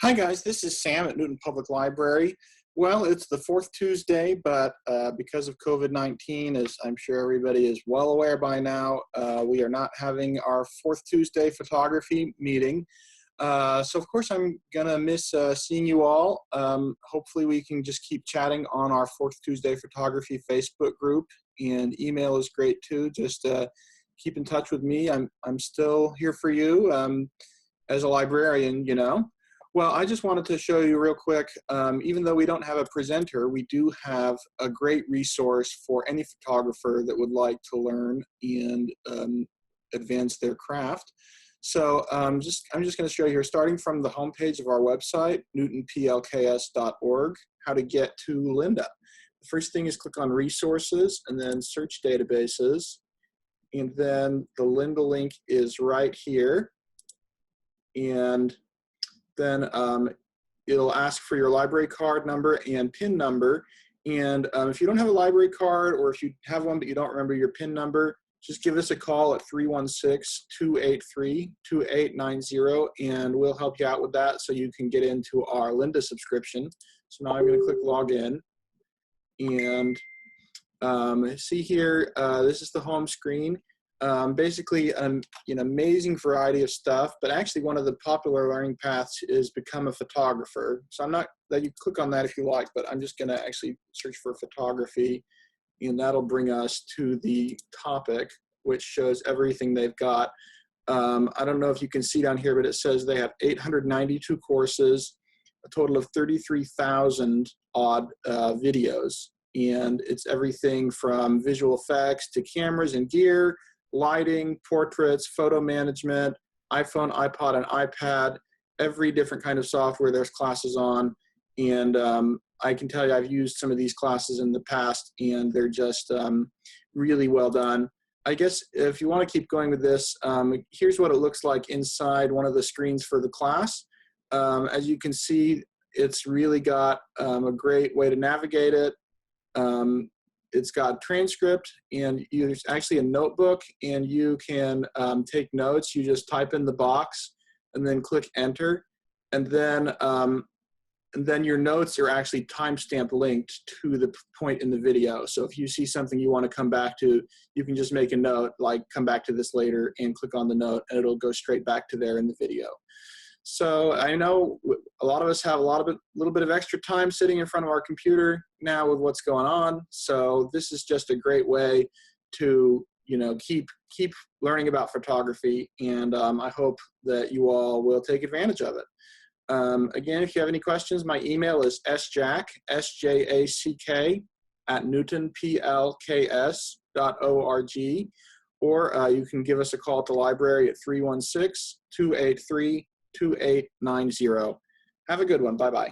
Hi guys, this is Sam at Newton Public Library. Well, it's the fourth Tuesday, but because of COVID-19, as I'm sure everybody is well aware by now, we are not having our fourth Tuesday photography meeting. So of course I'm gonna miss seeing you all. Hopefully we can just keep chatting on our fourth Tuesday photography Facebook group, and email is great too. Just keep in touch with me. I'm still here for you as a librarian, you know. Well, I just wanted to show you real quick, even though we don't have a presenter, we do have a great resource for any photographer that would like to learn and advance their craft. So I'm just going to show you here, starting from the homepage of our website, newtonplks.org, how to get to Lynda. The first thing is click on resources and then search databases. And then the Lynda link is right here. And then it'll ask for your library card number and PIN number. And if you don't have a library card, or if you have one but you don't remember your PIN number, just give us a call at 316-283-2890, and we'll help you out with that so you can get into our Lynda subscription. So now I'm going to click login. And see here, this is the home screen. Basically an amazing variety of stuff, but actually one of the popular learning paths is become a photographer. So I'm not, that you click on that if you like, but I'm just going to actually search for photography, and that'll bring us to the topic, which shows everything they've got. I don't know if you can see down here, but it says they have 892 courses, a total of 33,000 odd videos, and it's everything from visual effects to cameras and gear, lighting, portraits, photo management, iPhone, iPod, and iPad, every different kind of software there's classes on. And I can tell you I've used some of these classes in the past, and they're just really well done. I guess if you want to keep going with this, here's what it looks like inside one of the screens for the class. As you can see, it's really got a great way to navigate it. It's got transcript, and there's actually a notebook, and you can take notes. You just type in the box and then click enter, and then your notes are actually timestamp linked to the point in the video. So if you see something you want to come back to, you can just make a note like come back to this later and click on the note, and it'll go straight back to there in the video. So I know a lot of us have a little bit of extra time sitting in front of our computer now with what's going on. So this is just a great way to keep learning about photography, and I hope that you all will take advantage of it. Again, if you have any questions, my email is sjack, S-J-A-C-K, at newtonplks.org, or you can give us a call at the library at 316-283-2890. Have a good one. Bye-bye.